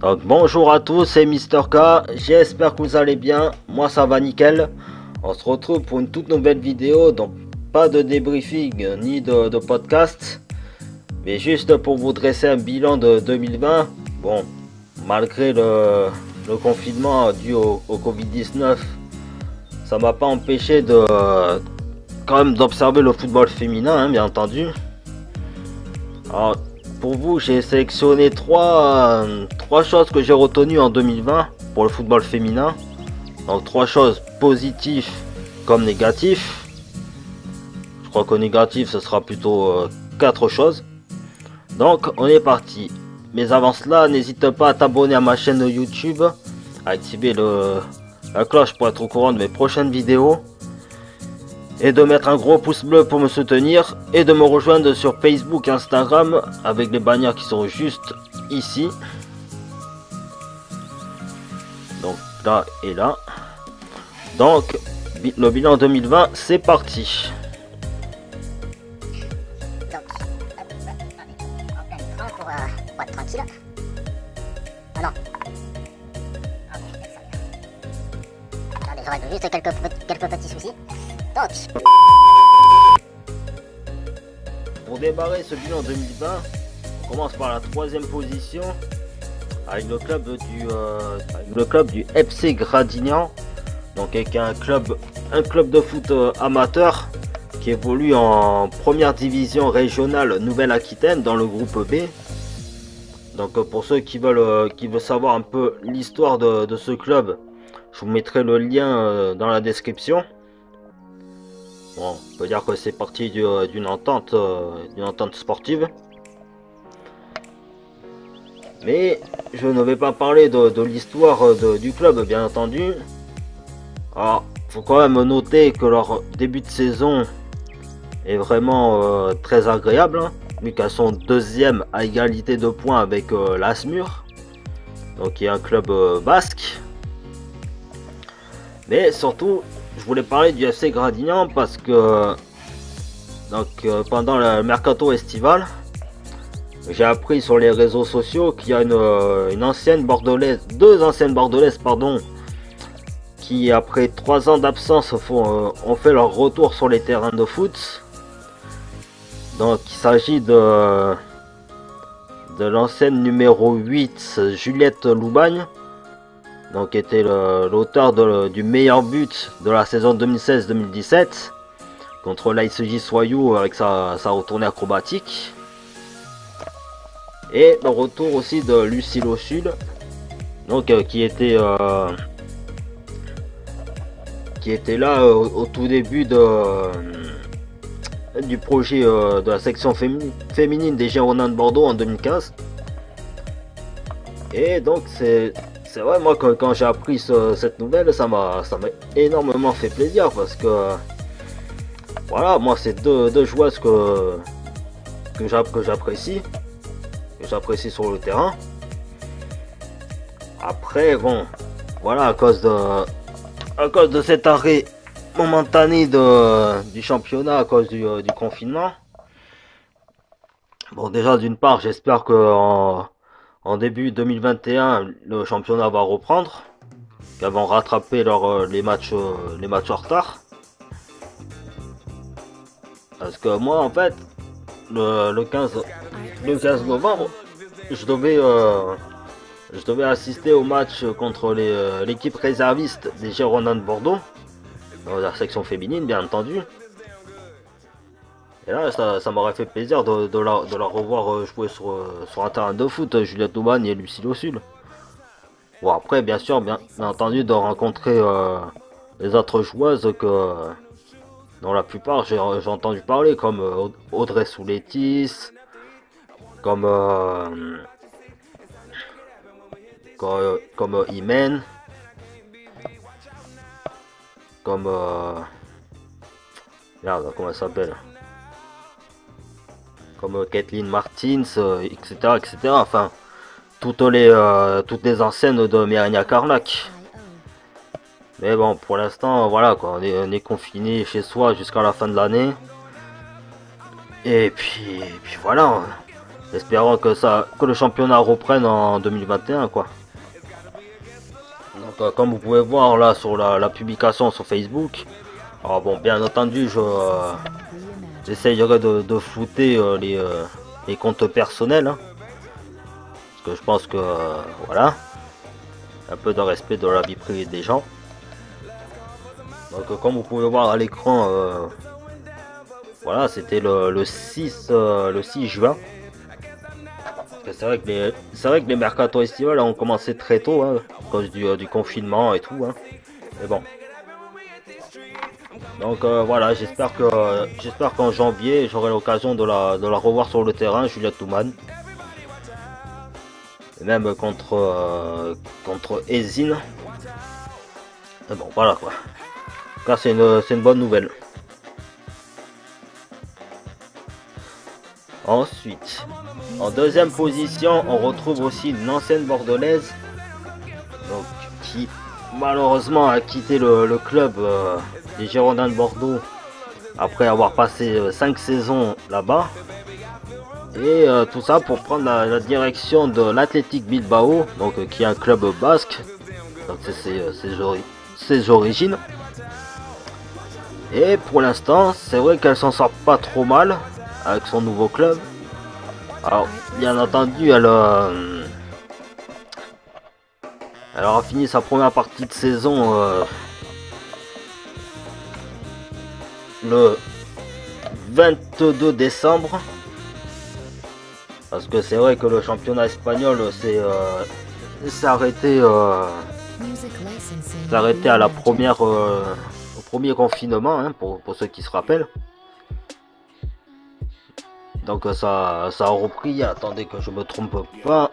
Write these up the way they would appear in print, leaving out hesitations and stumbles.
Donc bonjour à tous, c'est Mister K, j'espère que vous allez bien, moi ça va nickel. On se retrouve pour une toute nouvelle vidéo, donc pas de débriefing ni de podcast, mais juste pour vous dresser un bilan de 2020. Bon, malgré le confinement dû au Covid-19, ça m'a pas empêché de quand même d'observer le football féminin, hein, bien entendu. Alors, pour vous, j'ai sélectionné trois choses que j'ai retenues en 2020 pour le football féminin. Donc trois choses positives comme négatives. Je crois qu'au négatif, ce sera plutôt quatre choses. Donc on est parti. Mais avant cela, n'hésite pas à t'abonner à ma chaîne YouTube, à activer la cloche pour être au courant de mes prochaines vidéos. Et de mettre un gros pouce bleu pour me soutenir et de me rejoindre sur Facebook et Instagram avec les bannières qui sont juste ici. Donc là et là. Donc le bilan 2020, c'est parti. Donc, en plein écran pour être tranquille. Ah non. Ah bon, ça. Attendez, j'aurais juste quelques petits soucis. Donc, pour démarrer ce bilan 2020, on commence par la troisième position avec le club du FC Gradignan, donc avec un club de foot amateur qui évolue en première division régionale Nouvelle-Aquitaine dans le groupe B. Donc pour ceux qui veulent savoir un peu l'histoire de ce club, je vous mettrai le lien dans la description. Bon, on peut dire que c'est parti d'une entente sportive. Mais je ne vais pas parler de l'histoire du club, bien entendu. Alors, faut quand même noter que leur début de saison est vraiment très agréable, hein, vu qu'elles sont deuxième à égalité de points avec l'Asmur, donc qui est un club basque. Mais surtout, je voulais parler du FC Gradignan parce que pendant le mercato estival, j'ai appris sur les réseaux sociaux qu'il y a deux anciennes bordelaises, pardon, qui après 3 ans d'absence ont fait leur retour sur les terrains de foot. Donc il s'agit de l'ancienne numéro 8 Juliette Loubagne, donc était l'auteur du meilleur but de la saison 2016-2017 contre l'ASJ Soyou avec sa retournée acrobatique. Et le retour aussi de Lucille au Sud, donc qui était là au tout début du projet de la section féminine des Girondins de Bordeaux en 2015. Et donc c'est vrai, moi quand j'ai appris cette nouvelle, ça m'a énormément fait plaisir parce que voilà, moi c'est deux joueuses que j'apprécie sur le terrain. Après bon, voilà, à cause de cet arrêt momentané du championnat à cause du confinement. Bon, déjà d'une part, j'espère que en début 2021, le championnat va reprendre, qu'elles vont rattraper les matchs en retard. Parce que moi, en fait, le 15 novembre, je devais assister au match contre l'équipe réserviste des Girondins de Bordeaux, dans la section féminine, bien entendu. Et là, ça m'aurait fait plaisir de la revoir jouer sur un terrain de foot, Juliette Loubagne et Lucille au Sud. Bon, après, bien sûr, bien entendu, de rencontrer les autres joueuses dont la plupart j'ai entendu parler, comme Audrey Souletis, comme Imen, comme merde, comment elle s'appelle, comme Kathleen Martins, etc., etc. Enfin, toutes les anciennes de Mérignac Carnac. Mais bon, pour l'instant, voilà quoi, on est confiné chez soi jusqu'à la fin de l'année. Et puis voilà, espérons que le championnat reprenne en 2021 quoi. Donc comme vous pouvez voir là sur la publication sur Facebook, alors bon bien entendu j'essayerai de flouter les comptes personnels hein, parce que je pense que voilà, un peu de respect de la vie privée des gens. Donc comme vous pouvez voir à l'écran, voilà, c'était le 6 juin. C'est vrai que les mercato estivales ont commencé très tôt hein, à cause du confinement et tout hein. Mais bon. Donc voilà, j'espère qu'en janvier j'aurai l'occasion de la revoir sur le terrain, Juliette Touman. Et même contre Ezine. Et bon voilà quoi. En tout cas c'est une bonne nouvelle. Ensuite, en deuxième position, on retrouve aussi une ancienne bordelaise, donc, qui malheureusement a quitté le club des Girondins de Bordeaux après avoir passé 5 saisons là-bas. Et tout ça pour prendre la direction de l'Athletic Bilbao, donc, qui est un club basque, donc c'est ses origines. Et pour l'instant, c'est vrai qu'elle s'en sort pas trop mal avec son nouveau club. Alors bien entendu elle aura fini sa première partie de saison le 22 décembre, parce que c'est vrai que le championnat espagnol s'est arrêté à la première au premier confinement hein, pour ceux qui se rappellent. Donc ça a repris, attendez que je me trompe pas.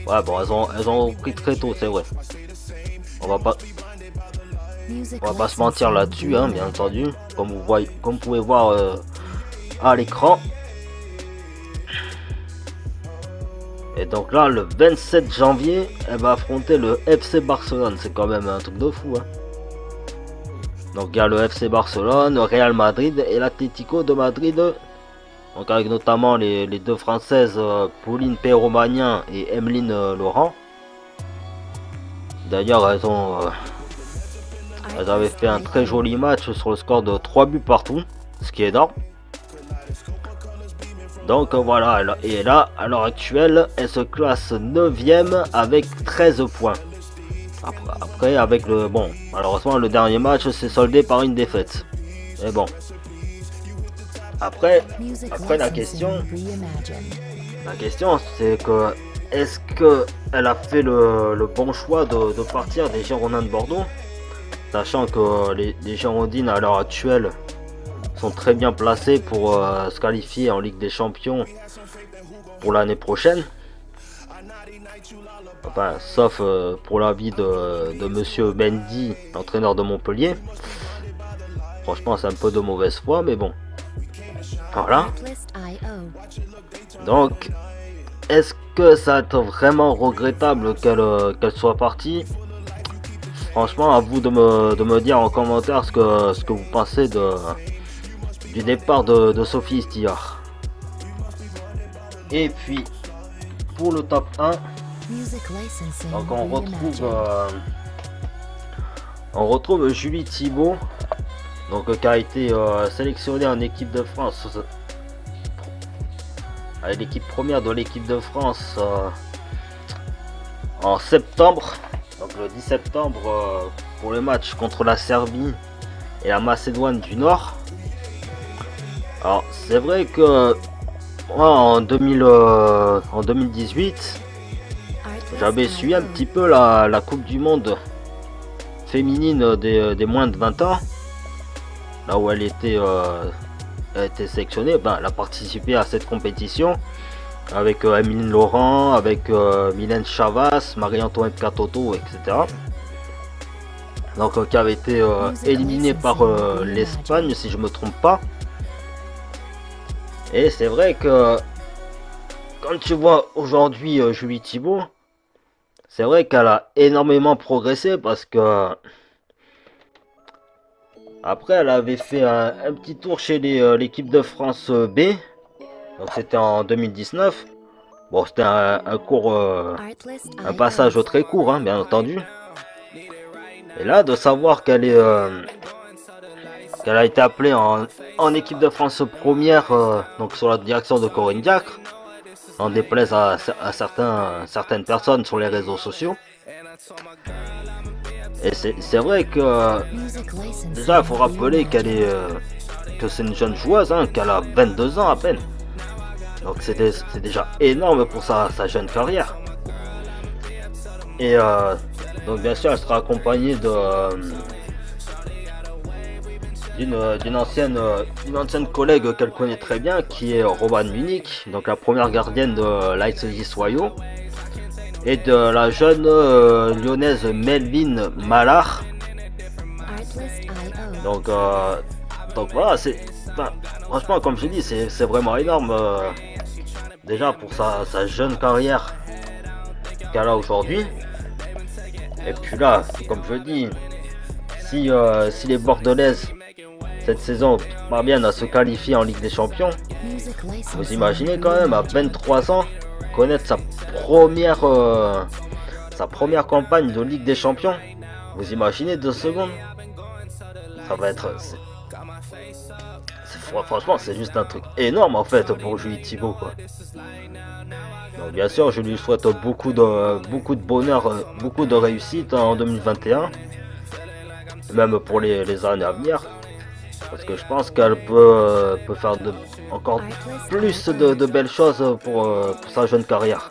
Ouais bon elles ont repris très tôt, c'est vrai. On va pas se mentir là-dessus hein, bien entendu. Comme vous pouvez voir à l'écran. Et donc là le 27 janvier elle va affronter le FC Barcelone. C'est quand même un truc de fou hein. Donc il y a le FC Barcelone, le Real Madrid et l'Atlético de Madrid. Donc avec notamment les deux françaises Pauline Perromagnan et Emeline Laurent. D'ailleurs elles avaient fait un très joli match sur le score de 3 buts partout, ce qui est énorme. Donc voilà, et là à l'heure actuelle elle se classe 9ème avec 13 points. Après avec le bon, malheureusement le dernier match s'est soldé par une défaite. Mais bon. Après la question c'est que est-ce que elle a fait le bon choix de partir des Girondins de Bordeaux, sachant que les Girondines à l'heure actuelle sont très bien placés pour se qualifier en Ligue des Champions pour l'année prochaine. Enfin, sauf pour l'avis de Monsieur Mendy, entraîneur de Montpellier. Franchement, c'est un peu de mauvaise foi, mais bon. Voilà. Donc, est-ce que ça va être vraiment regrettable qu'elle soit partie? Franchement, à vous de me dire en commentaire ce que vous pensez du départ de Sophie Stillard. Et puis pour le top 1, donc on retrouve Julie Thibaud, donc qui a été sélectionnée en équipe de France, avec l'équipe première de l'équipe de France en septembre, donc le 10 septembre pour le match contre la Serbie et la Macédoine du Nord. Alors c'est vrai que moi en 2018 j'avais suivi un petit peu la Coupe du Monde féminine des moins de 20 ans, là où elle était sélectionnée. Ben, elle a participé à cette compétition avec Emeline Laurent, avec Mylène Chavas, Marie-Antoinette Catoto, etc. Donc qui avait été éliminée par l'Espagne si je me trompe pas. Et c'est vrai que quand tu vois aujourd'hui Julie Thibault, c'est vrai qu'elle a énormément progressé parce que après elle avait fait un petit tour chez l'équipe de France B, donc c'était en 2019. Bon, c'était un court, un passage très court, hein, bien entendu. Et là, de savoir qu'elle a été appelée en équipe de France première, donc sous la direction de Corinne Diacre, en déplaise à certaines personnes sur les réseaux sociaux. Et c'est vrai que déjà, il faut rappeler que c'est une jeune joueuse, hein, qu'elle a 22 ans à peine. Donc c'est déjà énorme pour sa jeune carrière. Et donc bien sûr elle sera accompagnée d'une ancienne collègue qu'elle connaît très bien, qui est Romane Munich, donc la première gardienne de l'ICJ Soyo, et de la jeune lyonnaise Melvin Mallard. Donc voilà, franchement, comme je dis, c'est vraiment énorme, déjà pour sa jeune carrière qu'elle a aujourd'hui. Et puis là, comme je dis, si les Bordelaises cette saison parviennent à se qualifier en Ligue des Champions, vous imaginez quand même à 23 ans connaître sa première campagne de Ligue des Champions. Vous imaginez 2 secondes, ça va être, franchement c'est juste un truc énorme en fait pour Julie Thibault, quoi. Donc bien sûr je lui souhaite beaucoup de bonheur, beaucoup de réussite en 2021, même pour les années à venir, parce que je pense qu'elle peut faire encore plus de belles choses pour sa jeune carrière.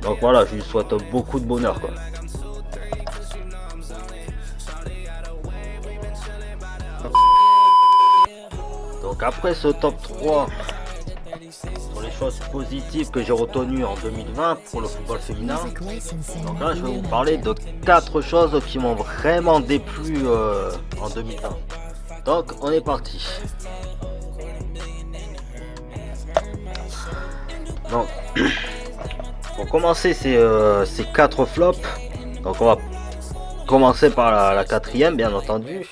Donc voilà, je lui souhaite beaucoup de bonheur, quoi. Donc après ce top 3 sur les choses positives que j'ai retenues en 2020 pour le football féminin, donc là je vais vous parler de 4 choses qui m'ont vraiment déplu en 2020. Donc on est parti. Donc pour commencer ces 4 flops, donc on va commencer par la quatrième, bien entendu.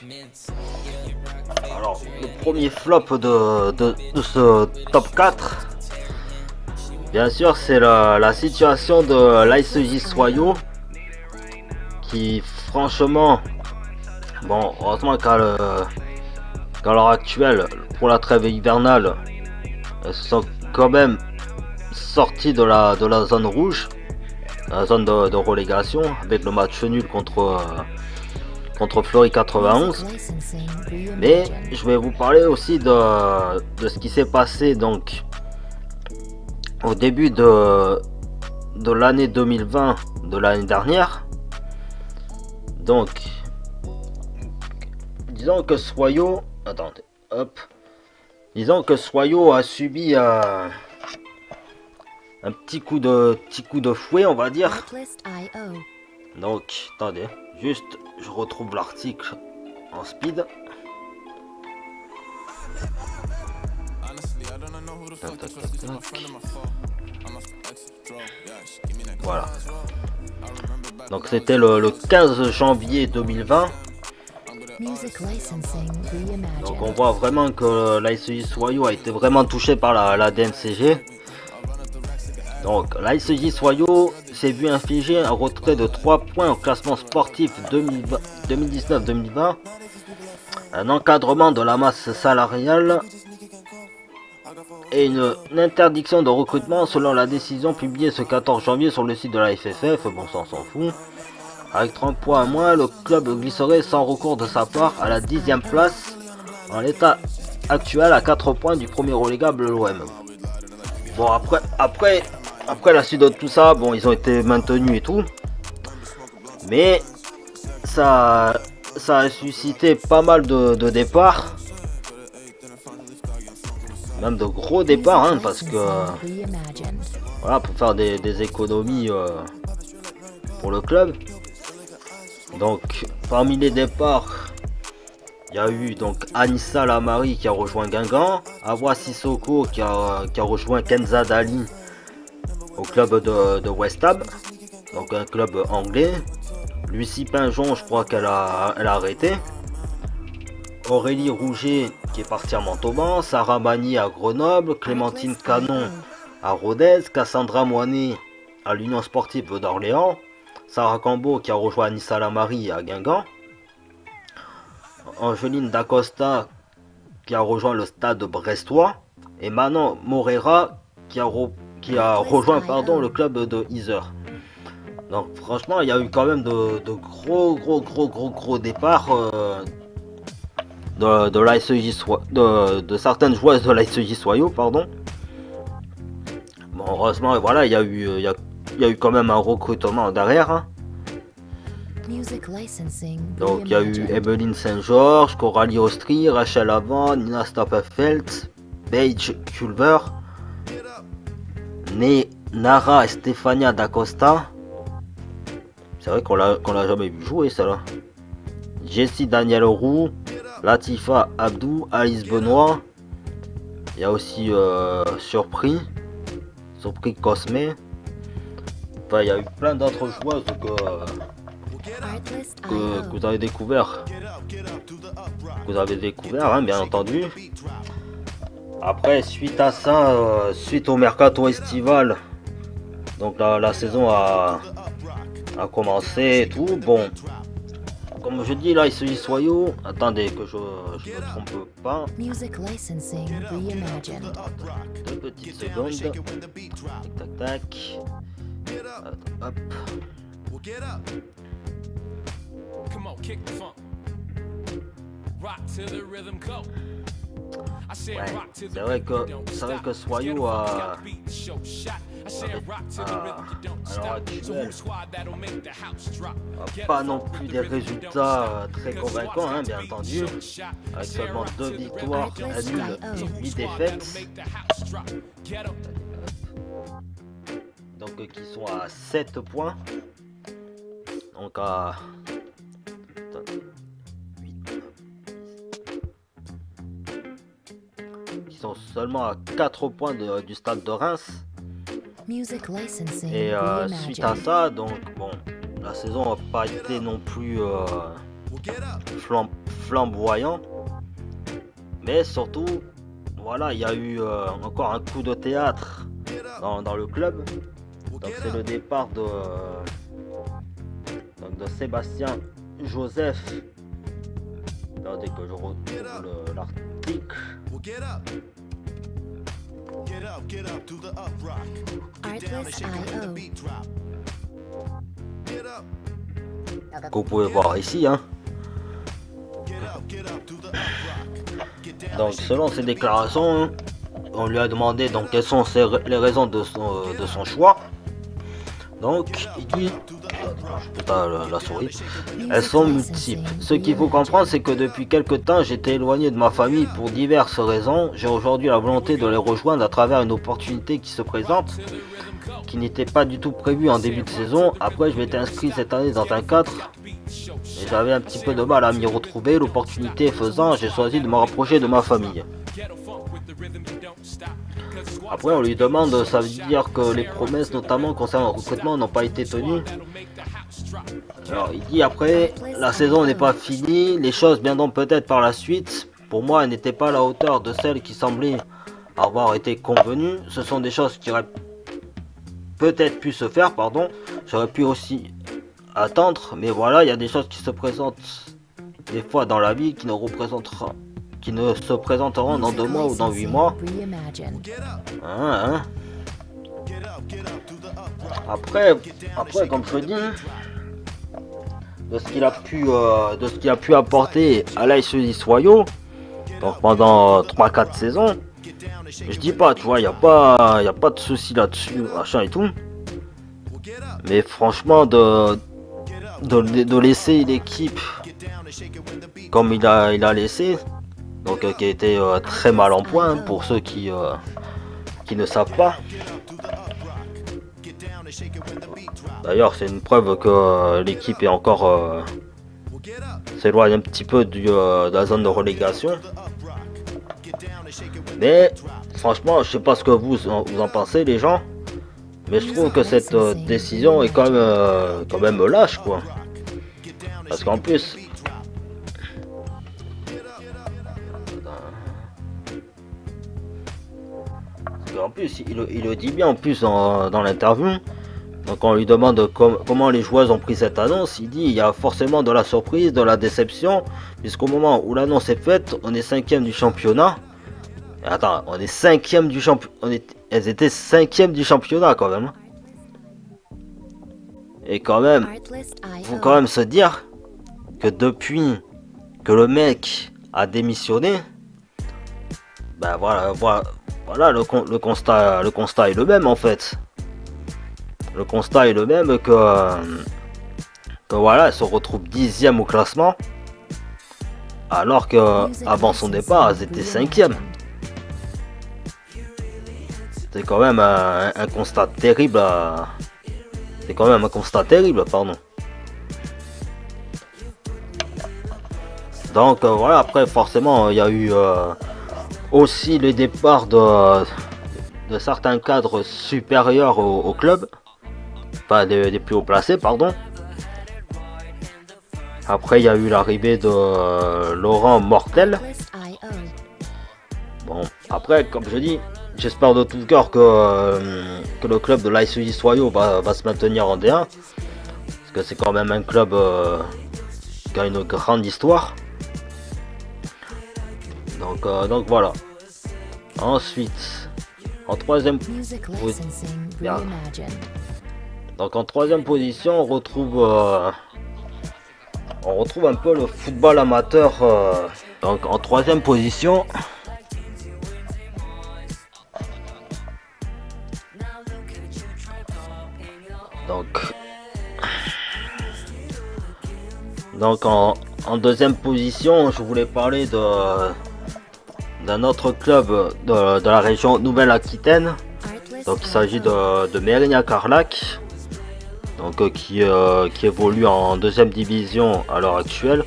Alors le premier flop de ce top 4, bien sûr, c'est la situation de l'ICJ Soyo, qui franchement, bon, heureusement qu'à l'heure actuelle, pour la trêve hivernale, elles sont quand même sorties de la zone rouge, la zone de relégation, avec le match nul contre Fleury 91. Mais je vais vous parler aussi de ce qui s'est passé donc au début de l'année 2020, de l'année dernière. Donc disons que Soyo, attendez, hop, disons que Soyo a subi un petit coup de fouet, on va dire. Donc attendez, juste je retrouve l'article en speed. Voilà. Donc c'était le 15 janvier 2020. Donc on voit vraiment que l'ICJ Soyo a été vraiment touché par la DNCG. Donc l'ICJ Soyo s'est vu infliger un retrait de 3 points au classement sportif 2019-2020, un encadrement de la masse salariale et une interdiction de recrutement selon la décision publiée ce 14 janvier sur le site de la FFF. Bon, ça on s'en fout. Avec 30 points à moins, le club glisserait sans recours de sa part à la 10e place en l'état actuel, à 4 points du premier relégable, l'OM. Bon, après la suite de tout ça, bon, ils ont été maintenus et tout, mais ça a suscité pas mal de départs, même de gros départs, hein, parce que voilà, pour faire des économies pour le club. Donc parmi les départs, il y a eu donc Anissa Lamari qui a rejoint Guingamp, Awa Sissoko qui a rejoint Kenza Dali au club de West Ham, donc un club anglais. Lucie Pinjon, je crois qu'elle a arrêté. Aurélie Rouget qui est partie à Montauban, Sarah Magny à Grenoble, Clémentine Canon à Rodez, Cassandra Moinet à l'Union Sportive d'Orléans, Sarah Cambeau qui a rejoint Anissa Lamary à Guingamp, Angeline Dacosta qui a rejoint le Stade brestois, et Manon Morera qui a rejoint le club de Yzeure. Donc franchement il y a eu quand même de gros départs de certaines joueuses de l'ASJ Soyaux, pardon. Bon, heureusement, voilà, il y a eu quand même un recrutement derrière. Hein. Donc il y a eu Emeline Saint-Georges, Coralie Ostri, Rachel Avant, Nina Stapelfeld, Paige Culver, Nara et Stefania D'Acosta. C'est vrai qu'on l'a jamais vu jouer, celle-là. Jessie Daniel Roux, Latifa Abdou, Alice Benoît. Il y a aussi Surpris Cosme. Enfin, il y a eu plein d'autres joueuses que vous avez découvert. Hein, bien entendu. Après, suite à ça, suite au mercato estival, donc la saison a commencé et tout. Bon. Comme je dis là, il se dit Soyaux. Attendez que je ne trompe pas. Deux petites secondes. Tac. Hop. Ouais, c'est vrai que Soyaux a pas non plus des résultats très convaincants, hein, bien entendu, avec seulement 2 victoires, 1 nul et 8 défaites, donc qui sont à 7 points, donc à 8, qui sont seulement à 4 points du stade de Reims. Et suite à ça, donc bon, la saison n'a pas été non plus flamboyant, mais surtout, voilà, il y a eu encore un coup de théâtre dans le club. Donc c'est le départ de Sébastien Joseph. Attendez que je retrouve l'article. Que vous pouvez voir ici, hein. Donc selon ses déclarations, hein, on lui a demandé donc quelles sont les raisons de son choix. Donc il dit, la souris, elles sont multiples. Ce qu'il faut comprendre, c'est que depuis quelque temps j'étais éloigné de ma famille pour diverses raisons. J'ai aujourd'hui la volonté de les rejoindre à travers une opportunité qui se présente, qui n'était pas du tout prévue en début de saison. Après, je m'étais inscrit cette année dans un cadre et j'avais un petit peu de mal à m'y retrouver. L'opportunité faisant, j'ai choisi de me rapprocher de ma famille. Après, on lui demande, ça veut dire que les promesses, notamment concernant le recrutement, n'ont pas été tenues. Alors, il dit après, la saison n'est pas finie, les choses viendront peut-être par la suite. Pour moi, elles n'étaient pas à la hauteur de celles qui semblaient avoir été convenues. Ce sont des choses qui auraient peut-être pu se faire, pardon. J'aurais pu aussi attendre, mais voilà, il y a des choses qui se présentent des fois dans la vie qui ne se présenteront dans 2 mois ou dans 8 mois. Après, comme je dis, de ce qu'il a pu apporter à l'ASJ Soyaux, donc pendant 3-4 saisons, je dis pas, tu vois, il y a pas de souci là-dessus, machin et tout. Mais franchement, de laisser l'équipe comme il a laissé, donc qui a été très mal en point, hein, pour ceux qui ne savent pas. D'ailleurs, c'est une preuve que l'équipe est encore s'éloigne un petit peu de la zone de relégation. Mais franchement, je sais pas ce que vous en pensez, les gens. Mais je trouve que cette décision est quand même lâche, quoi. Parce qu'en plus... En plus, il le dit bien en plus dans l'interview. Donc on lui demande comment les joueuses ont pris cette annonce. Il dit il y a forcément de la surprise, de la déception, puisqu'au moment où l'annonce est faite, on est 5e du championnat. Et attends, on est 5e du championnat. Elles étaient 5e du championnat quand même. Et quand même, faut quand même se dire que depuis que le mec a démissionné, ben voilà, le constat est le même en fait. Le constat est le même que voilà, elle se retrouve 10e au classement, alors que avant son départ, elles étaient 5e. C'est quand même un constat terrible. C'est quand même un constat terrible, pardon. Donc voilà, après forcément, il y a eu aussi les départs de certains cadres supérieurs au club. Pas des plus haut placés, pardon. Après, il y a eu l'arrivée de Laurent Mortel. Bon, après, comme je dis, j'espère de tout cœur que le club de l'AS Soyo va se maintenir en D1. Parce que c'est quand même un club qui a une grande histoire. Donc voilà. Ensuite, en troisième position, on retrouve un peu le football amateur. Donc en troisième position, donc en deuxième position, je voulais parler d'un autre club de la région Nouvelle-Aquitaine. Donc il s'agit de Mérignac-Carlac, donc qui évolue en deuxième division à l'heure actuelle,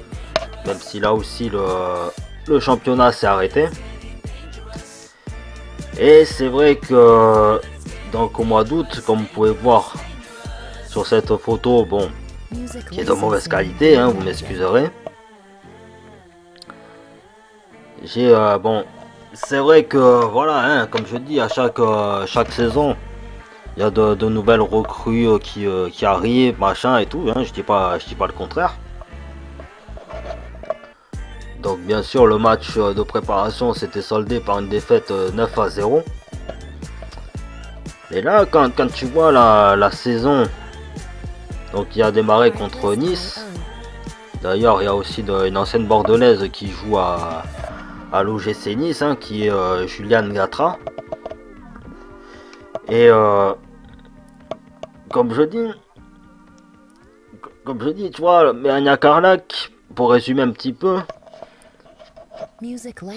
même si là aussi le championnat s'est arrêté. Et c'est vrai que donc au mois d'août, comme vous pouvez voir sur cette photo, bon, qui est de mauvaise qualité, hein, vous m'excuserez. Bon, c'est vrai que voilà, hein, comme je dis, à chaque saison, il y a de nouvelles recrues qui arrivent, machin et tout, hein, je dis pas le contraire. Donc bien sûr, le match de préparation s'était soldé par une défaite 9-0. Et là, quand tu vois la saison, donc il a démarré contre Nice. D'ailleurs, il y a aussi une ancienne bordelaise qui joue à l'OGC Nice, hein, qui est Juliane Gatra. Et comme je dis, tu vois, Mérignac-Carlac, pour résumer un petit peu,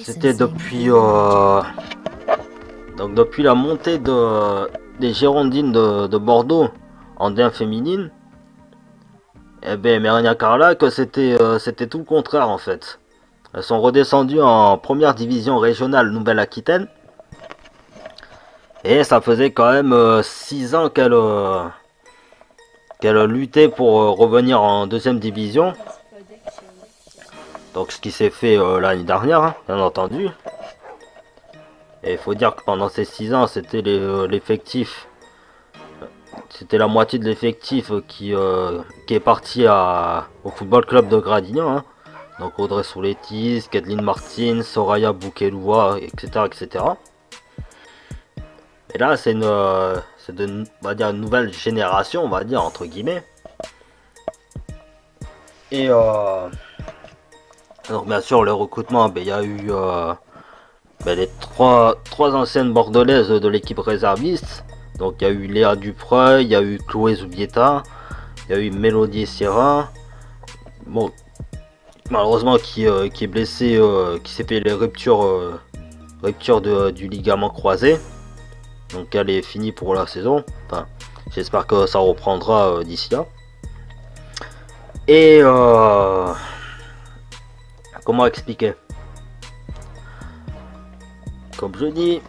c'était depuis la montée des Girondines de Bordeaux en D1 féminine. Et bien Mérignac-Carlac, c'était tout le contraire en fait. Elles sont redescendues en première division régionale Nouvelle-Aquitaine. Et ça faisait quand même 6 ans qu'elle luttait pour revenir en deuxième division. Donc ce qui s'est fait l'année dernière, hein, bien entendu. Et il faut dire que pendant ces 6 ans, c'était l'effectif. C'était la moitié de l'effectif qui est parti au football club de Gradignan. Hein. Donc Audrey Souletis, Kathleen Martin, Soraya Boukeloua, etc., etc. Et là, c'est on va dire une nouvelle génération, on va dire entre guillemets. Et donc bien sûr le recrutement, il y a eu les trois anciennes bordelaises de l'équipe réserviste. Donc il y a eu Léa Dupreuil, il y a eu Chloé Zubieta, il y a eu Mélodie Serra. Bon, malheureusement qui est blessée, qui s'est fait les ruptures du ligament croisé. Donc elle est finie pour la saison. Enfin, j'espère que ça reprendra d'ici là. Et comment expliquer? Comme je dis,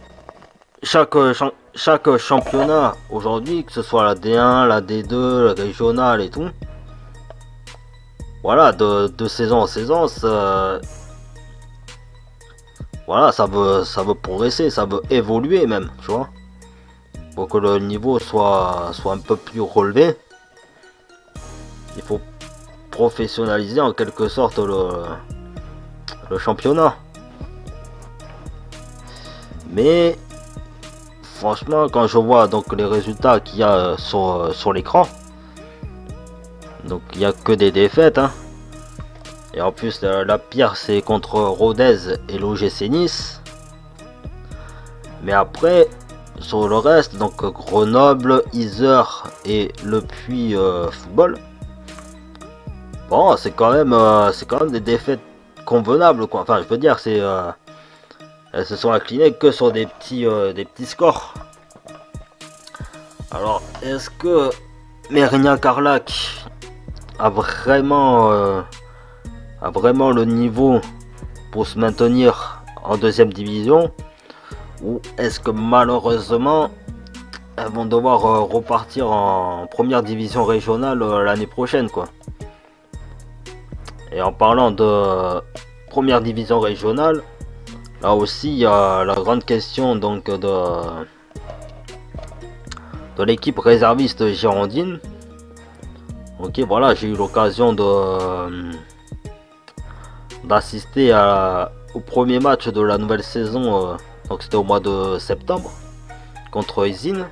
chaque championnat aujourd'hui, que ce soit la D1, la D2, la régionale et tout, voilà, de saison en saison, voilà, ça veut progresser, ça veut évoluer même, tu vois, pour que le niveau soit un peu plus relevé. Il faut professionnaliser en quelque sorte le championnat. Mais franchement, quand je vois donc les résultats qu'il y a sur l'écran, donc il n'y a que des défaites, hein. Et en plus la pire c'est contre Rodez et l'OGC Nice. Mais après sur le reste, donc Grenoble, Yzeure et Le Puy Football, bon c'est quand même des défaites convenables quoi. Enfin je veux dire elles se sont inclinées que sur des petits scores. Alors est-ce que Mérignac Carlac a vraiment le niveau pour se maintenir en deuxième division, ou est-ce que malheureusement elles vont devoir repartir en première division régionale l'année prochaine quoi. Et en parlant de première division régionale, là aussi il y a la grande question donc de l'équipe réserviste girondine. Ok, voilà, j'ai eu l'occasion d'assister au premier match de la nouvelle saison, donc c'était au mois de septembre contre Izine.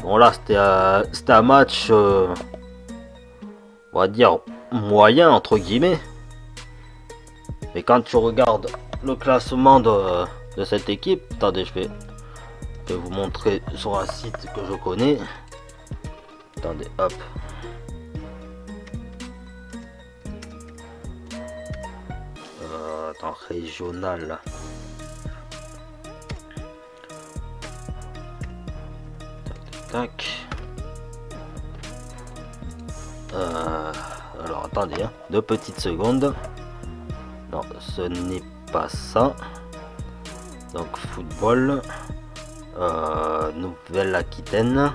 Bon là c'était un match on va dire moyen entre guillemets, mais quand tu regardes le classement de cette équipe, attendez, je vais vous montrer sur un site que je connais. Attendez, hop. Attends, régional. Tac. Alors attendez, hein, 2 petites secondes. Non, ce n'est pas ça. Donc football, Nouvelle-Aquitaine,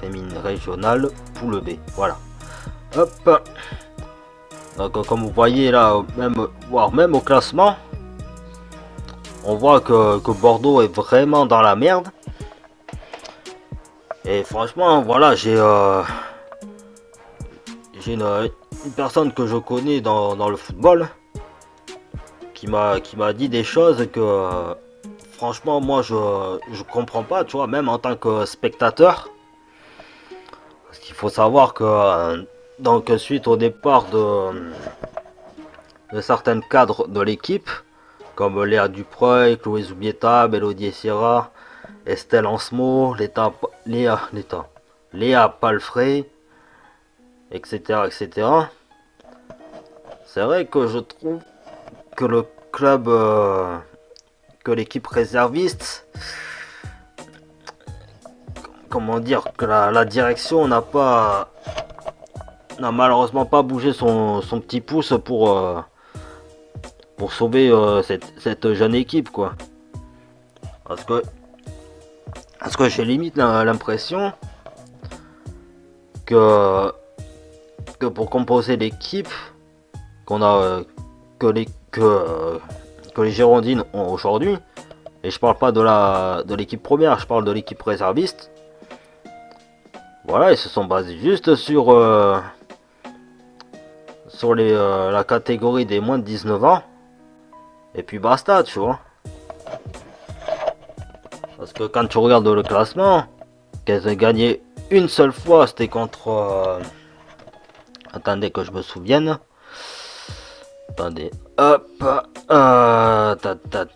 féminine régionale, poule B. Voilà. Hop. Donc comme vous voyez là, même au classement, on voit que Bordeaux est vraiment dans la merde. Et franchement, voilà, j'ai une personne que je connais dans le football qui m'a dit des choses que franchement moi je comprends pas, tu vois, même en tant que spectateur. Parce qu'il faut savoir que donc suite au départ de certains cadres de l'équipe, comme Léa Dupreuil, Chloé Zoubieta, Mélodie Sierra, Estelle Ansmo, Léa Palfrey, etc. C'est vrai que je trouve que le club, que l'équipe réserviste, comment dire, que la direction n'a malheureusement pas bougé son petit pouce pour sauver cette jeune équipe quoi. Parce que j'ai limite l'impression que pour composer l'équipe qu'on a que les Girondines ont aujourd'hui, et je parle pas de l'équipe première, je parle de l'équipe réserviste. Voilà, ils se sont basés juste sur la catégorie des moins de 19 ans. Et puis basta, tu vois. Parce que quand tu regardes le classement, qu'elles ont gagné une seule fois, c'était contre... attendez que je me souvienne. Attendez, hop.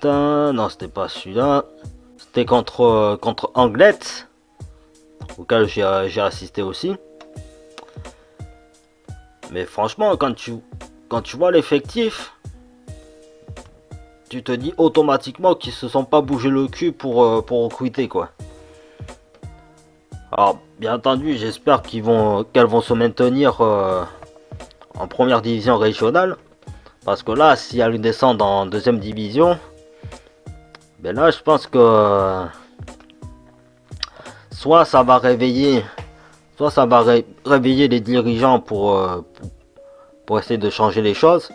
Non, c'était pas celui-là. C'était contre Anglette, auquel j'ai assisté aussi. Mais franchement, quand tu vois l'effectif, tu te dis automatiquement qu'ils se sont pas bougé le cul pour recruter quoi. Alors bien entendu, j'espère qu'elles vont se maintenir en première division régionale, parce que là, si elles descendent en deuxième division, Mais là, je pense que soit ça va réveiller, réveiller les dirigeants pour essayer de changer les choses,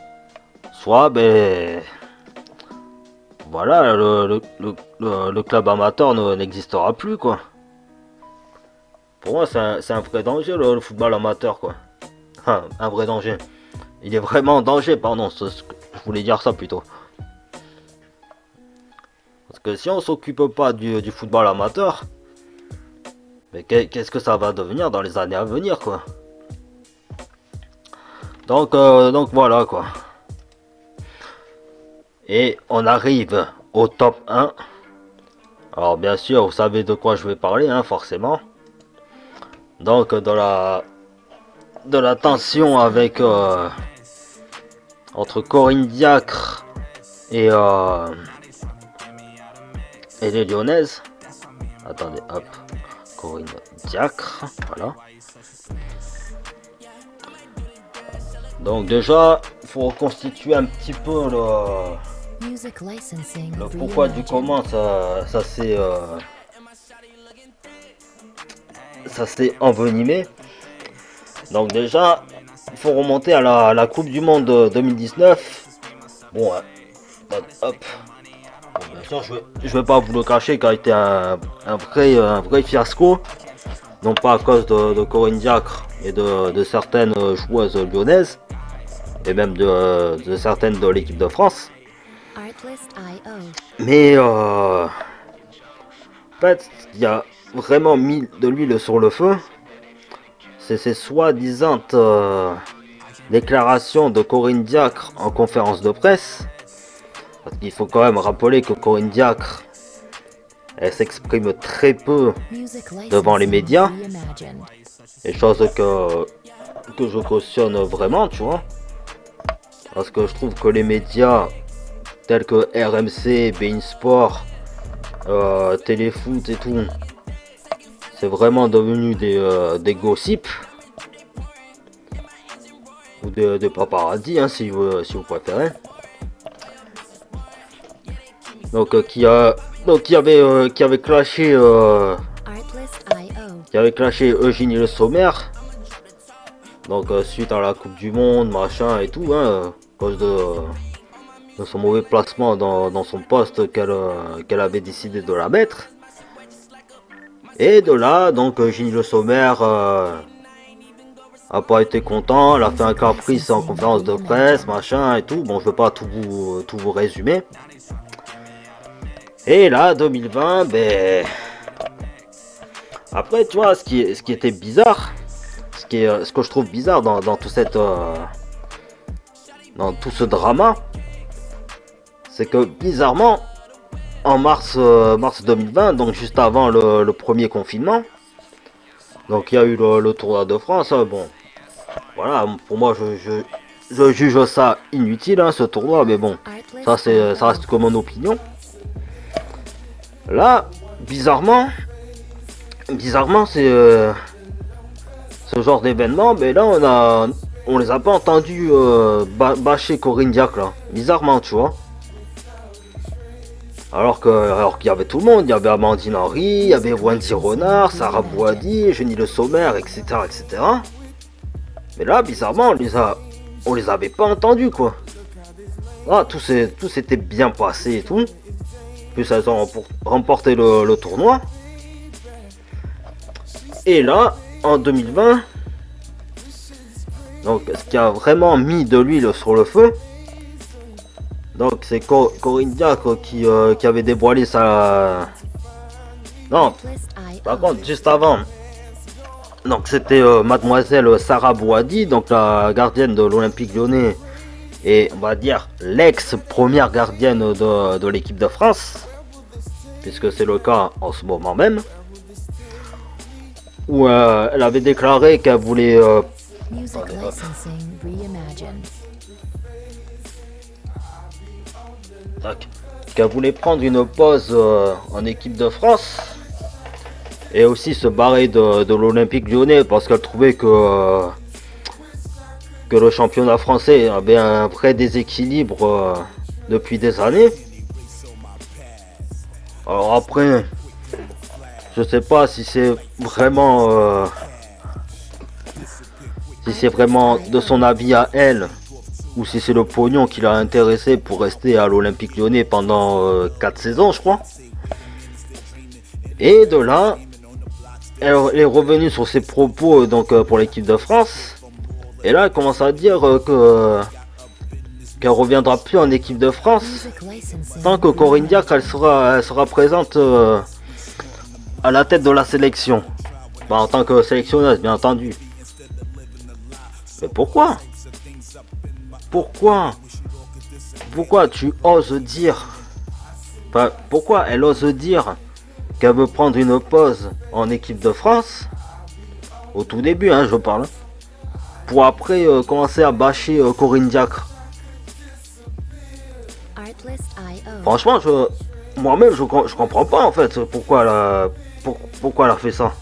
soit ben voilà, le club amateur n'existera plus, quoi. Pour moi, c'est un vrai danger, le football amateur, quoi. Enfin, un vrai danger. Il est vraiment en danger, pardon, je voulais dire ça plutôt. Parce que si on s'occupe pas du football amateur, mais qu'est-ce que ça va devenir dans les années à venir, quoi. Donc voilà, quoi. Et on arrive au top 1. Alors bien sûr, vous savez de quoi je vais parler, hein, forcément. Donc de la tension avec entre Corinne Diacre et les Lyonnaises. Attendez, hop, Corinne Diacre, voilà. Donc déjà, il faut reconstituer un petit peu le pourquoi du comment ça s'est envenimé. Donc déjà, il faut remonter à la Coupe du Monde 2019. Bon, hop. Bon, bien sûr, je vais pas vous le cacher, qui a été un vrai fiasco. Non pas à cause de Corinne Diacre et de certaines joueuses lyonnaises, et même de certaines de l'équipe de France. Mais en fait, il y a vraiment mis de l'huile sur le feu. C'est ces soi-disant déclarations de Corinne Diacre en conférence de presse. Parce qu'il faut quand même rappeler que Corinne Diacre, elle s'exprime très peu devant les médias. Et chose que je cautionne vraiment, tu vois. Parce que je trouve que les médias tels que RMC, beIN Sport, Téléfoot et tout, c'est vraiment devenu des gossips. Ou des paparazzi, hein, si vous préférez. Donc qui avait clashé Eugénie Le Sommer. Donc suite à la Coupe du Monde, machin et tout, hein, à cause de son mauvais placement dans son poste qu'elle avait décidé de la mettre. Et de là, donc Eugénie Le Sommer a pas été content, elle a fait un caprice en conférence de presse, machin et tout. Bon, je veux pas tout vous résumer. Et là, 2020, ben... Après, tu vois, ce qui était bizarre, ce que je trouve bizarre dans tout ce drama, c'est que bizarrement, en mars 2020, donc juste avant le premier confinement, donc il y a eu le tournoi de France, hein, bon, voilà, pour moi je juge ça inutile, hein, ce tournoi, mais bon, ça reste comme mon opinion. Là, bizarrement, c'est ce genre d'événement, mais là on les a pas entendus bâcher Corinne Diacre, là, bizarrement, tu vois. Alors qu'il y avait tout le monde, il y avait Amandine Henry, il y avait Wendy Renard, Sarah Boadi, Eugénie Le Sommer, etc., etc. Mais là, bizarrement, on les avait pas entendus, quoi. Ah, tout s'était bien passé et tout. Plus elles ont remporté le tournoi. Et là, en 2020, donc ce qui a vraiment mis de l'huile sur le feu, donc c'est Corinne Diacre qui avait dévoilé sa... Non, par contre, juste avant, donc c'était mademoiselle Sarah Boadi, donc la gardienne de l'Olympique Lyonnais, et on va dire l'ex-première gardienne de l'équipe de France, puisque c'est le cas en ce moment même, où elle avait déclaré qu'elle voulait... qu'elle voulait prendre une pause en équipe de France et aussi se barrer de l'Olympique Lyonnais parce qu'elle trouvait que le championnat français avait un vrai déséquilibre depuis des années. Alors après, je sais pas si c'est vraiment de son avis à elle, ou si c'est le pognon qui l'a intéressé pour rester à l'Olympique Lyonnais pendant 4 saisons, je crois. Et de là, elle est revenue sur ses propos donc pour l'équipe de France. Et là, elle commence à dire qu'elle reviendra plus en équipe de France tant que Corinne Diacre elle sera présente à la tête de la sélection. Bah, en tant que sélectionneuse, bien entendu. Mais pourquoi? Pourquoi tu oses dire... Enfin, pourquoi elle ose dire qu'elle veut prendre une pause en équipe de France? Au tout début, hein, je parle. Pour après commencer à bâcher Corinne Diacre. Franchement, moi-même, je comprends pas en fait pourquoi elle a fait ça.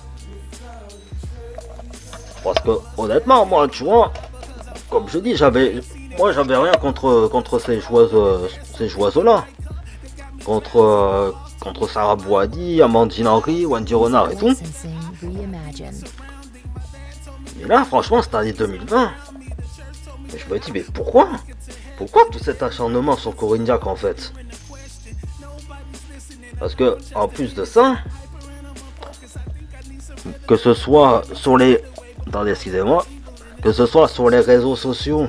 Parce que honnêtement, moi, tu vois, comme je dis, j'avais rien contre ces joueuses là, contre Sarah Bouhaddi, Amandine Henry, Wendy Renard et tout. Mais là, franchement, cette année 2020, et je me dis, mais pourquoi tout cet acharnement sur Corinne Diacre en fait? Parce que en plus de ça, que ce soit sur les... Attendez, excusez-moi. Que ce soit sur les réseaux sociaux.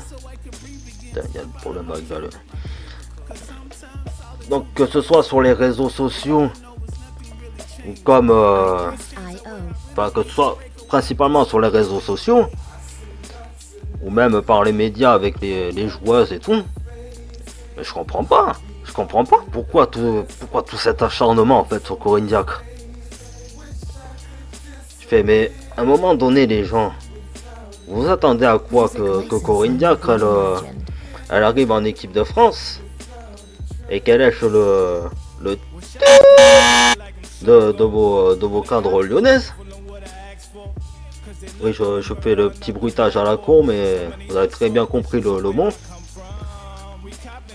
Putain, il y a le problème avec le... Donc que ce soit sur les réseaux sociaux, ou comme... Enfin, que ce soit principalement sur les réseaux sociaux, ou même par les médias avec les joueuses et tout. Mais je comprends pas pourquoi tout cet acharnement en fait sur Corinne Diacre. Je fais, mais à un moment donné, les gens, vous attendez à quoi que Corinne Diacre elle arrive en équipe de France et qu'elle lèche le de vos cadres lyonnaises? Oui, je fais le petit bruitage à la con, mais vous avez très bien compris le mot.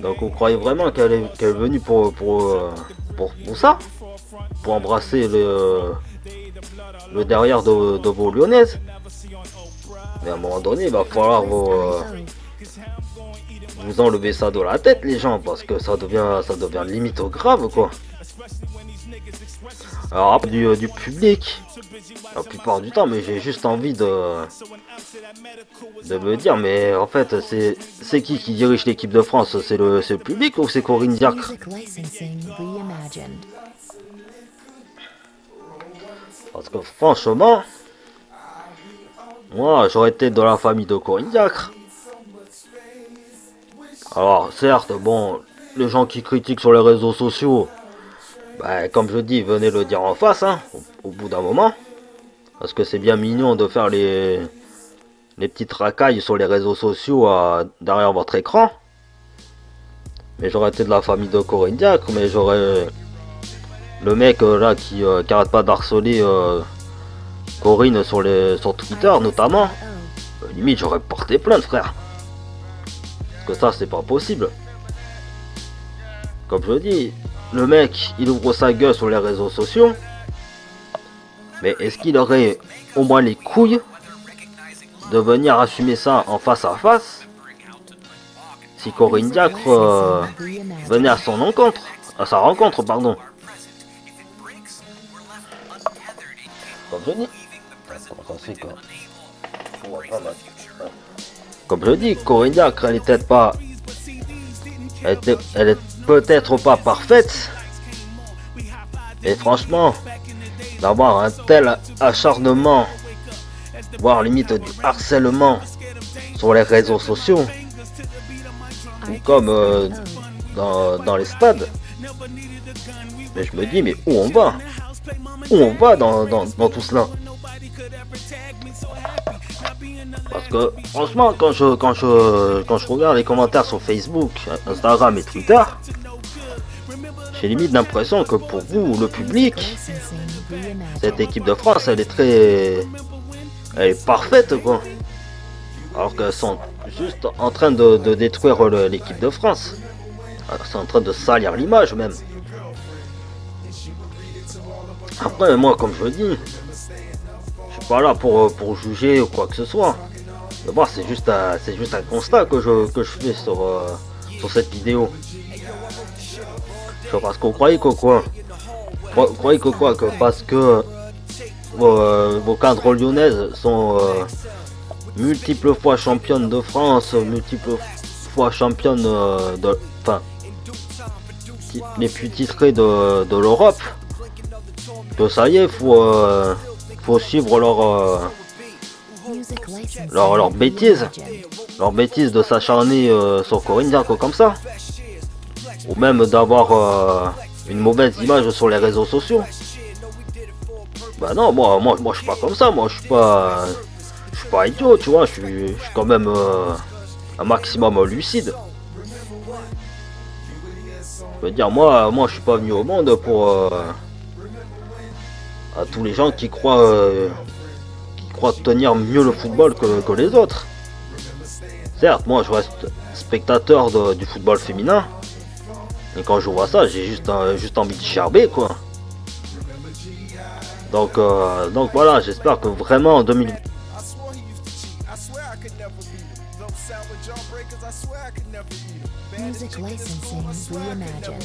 Donc vous croyez vraiment qu'elle est venue pour ça? Pour embrasser le derrière de vos lyonnaises? Mais à un moment donné, il va falloir vous enlever ça de la tête, les gens, parce que ça devient limite grave, quoi. Alors après, du public, la plupart du temps, mais j'ai juste envie de me dire, mais en fait, c'est qui dirige l'équipe de France? C'est le public ou c'est Corinne Diacre? Parce que franchement, moi j'aurais été dans la famille de Corinne Diacre. Alors certes, bon, les gens qui critiquent sur les réseaux sociaux, bah, comme je dis, venez le dire en face, hein, au bout d'un moment. Parce que c'est bien mignon de faire les petites racailles sur les réseaux sociaux derrière votre écran. Mais j'aurais été de la famille de Corinne Diacre, mais j'aurais... Le mec là qui arrête pas d'harceler Corinne sur Twitter notamment, limite j'aurais porté plainte, frère. Parce que ça c'est pas possible. Comme je dis, le mec il ouvre sa gueule sur les réseaux sociaux, mais est-ce qu'il aurait au moins les couilles de venir assumer ça en face à face si Corinne Diacre venait à sa rencontre, pardon. Comme je dis, Corinne Diacre, elle est peut-être pas... Elle est peut-être pas parfaite. Et franchement, d'avoir un tel acharnement, voire limite du harcèlement sur les réseaux sociaux, ou comme dans les stades, mais je me dis, mais où on va? Où on va dans tout cela? Parce que franchement, quand je regarde les commentaires sur Facebook, Instagram et Twitter, j'ai limite l'impression que pour vous, le public, cette équipe de France, elle est parfaite, quoi. Alors qu'elles sont juste en train de détruire l'équipe de France. Elles sont en train de salir l'image même. Après, moi, comme je dis, je suis pas là pour juger ou quoi que ce soit. D'abord, c'est juste un constat que je fais sur cette vidéo. Parce qu'on croyait que quoi? Croyez que quoi? Que parce que vos cadres lyonnaises sont multiples fois championnes de France, multiples fois championnes enfin, les plus titrées de l'Europe, que ça y est, faut suivre leur bêtise de s'acharner sur Corinne Diacre comme ça, ou même d'avoir une mauvaise image sur les réseaux sociaux. Bah non, moi je suis pas comme ça, moi je suis pas idiot, tu vois, je suis quand même un maximum lucide. Je veux dire, moi je suis pas venu au monde pour à tous les gens qui croient tenir mieux le football que les autres. Certes, moi je reste spectateur du football féminin, et quand je vois ça, j'ai juste envie de gerber, quoi. Donc voilà, j'espère que vraiment en 2000. Music licensing reimagined.